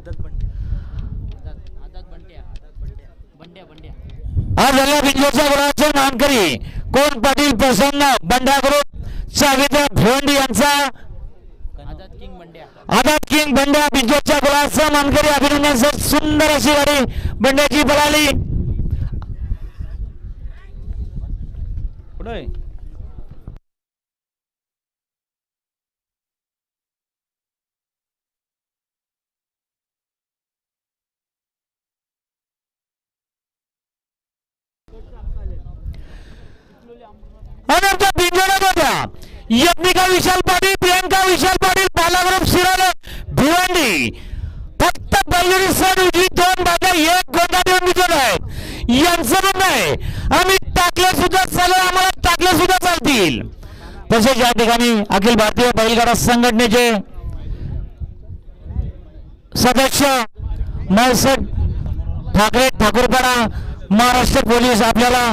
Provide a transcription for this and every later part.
आज झाला बिंजोरच्या गुणाचे मानकरी कोण पाटील प्रसन्न बंड्या ग्रुप सावित्र भिवंडी यांचा आझाद किंग बंड्या बिंजोरच्या गुणाचा मानकरी अभिनंदन सर. सुंदर अशी गाडी बंड्याची पळाली. पुढे आमच्या बिंजोरात होत्या यज्ञिका विशाल पाटील प्रियंका विशाल पाटील बालाग्रुप शिराले भिवंडी फक्त बैलगाडी सड उजवी दोन बाजा एक गोंडा देऊन बिंजोर आहेत यांचं पण नाही. आम्ही टाकले सुद्धा चालू आम्हाला टाकले सुद्धा चालतील. तसेच या ठिकाणी अखिल भारतीय बैलगाडा संघटनेचे सदस्य महसद ठाकरे ठाकूरपाडा महाराष्ट्र पोलीस आपल्याला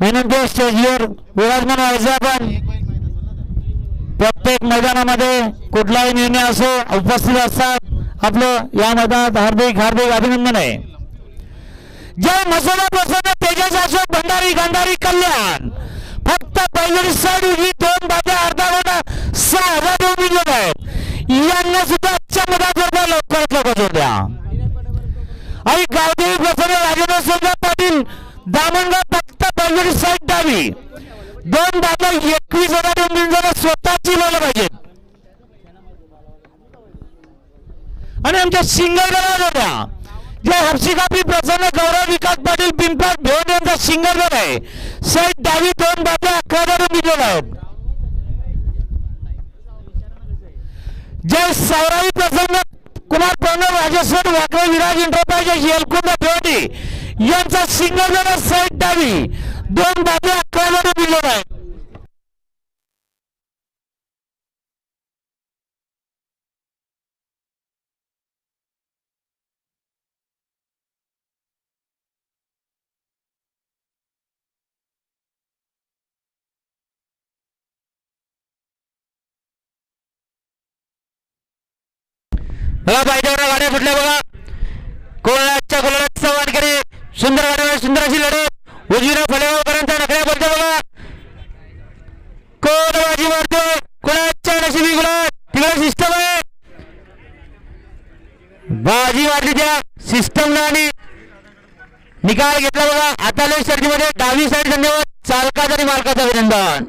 विनंती स्टेजवर विराजमान व्हायचं. आपण प्रत्येक मैदानामध्ये कुठलाही निर्णय असो उपस्थित असतात. आपलं या मैदानात हार्दिक हार्दिक अभिनंदन आहे. जय मसोदा प्रसन्न तेजस अशोक भंडारी गांधारी कल्याण फक्त बैलगाडी साईड उजवी दोन बाजा अर्धा घंटा 6,000 देऊन दिलेले आहेत. यांना सुद्धा आजच्या मधात लवकरात लवकर जोड द्या. आणि गावदेवी प्रसन्न राजेंद्र सुंदर पाटील दामणगाव फक्त बैलगाडी साईड डावी दोन बाजा 21,000 देऊन दिलेले स्वतःची बोललं पाहिजेत. आणि आमच्या सिंगल गड होत्या जे हर्षिकापी प्रसन्न गौरव विकास पाटील पिंपळ भिवंडी यांचा सिंगल गड आहे. साईड डावी दोन बाजा 11,000 देऊन दिलेले आहेत. जय सावराई प्रसन्न कुमार प्रणव राजेश्वर वाकळे विराज इंटरप्राइजेस येलकुंड भिवंडी यांचा सिंगल गड साईड डावी दोन बाजू 11,000 दिलेला आहे. बघा पाहिजे गाड्या कुठल्या बघा कोणाच्या कोणाचा वानकरी सुंदर गाडी सुंदर अशी लढत उजवीरा फलेगावकरांचा नकड्या बोलतो बघा कोण बाजी मारतो कोणाच्या नशिबी गुलाब तिकडे सिस्टम आहे बाजी मारली त्या सिस्टमला आणि निकाल घेतला बघा. आता सर्दीमध्ये डावी साईड धन्यवाद चालकाचा आणि मालकाचा अभिनंदन.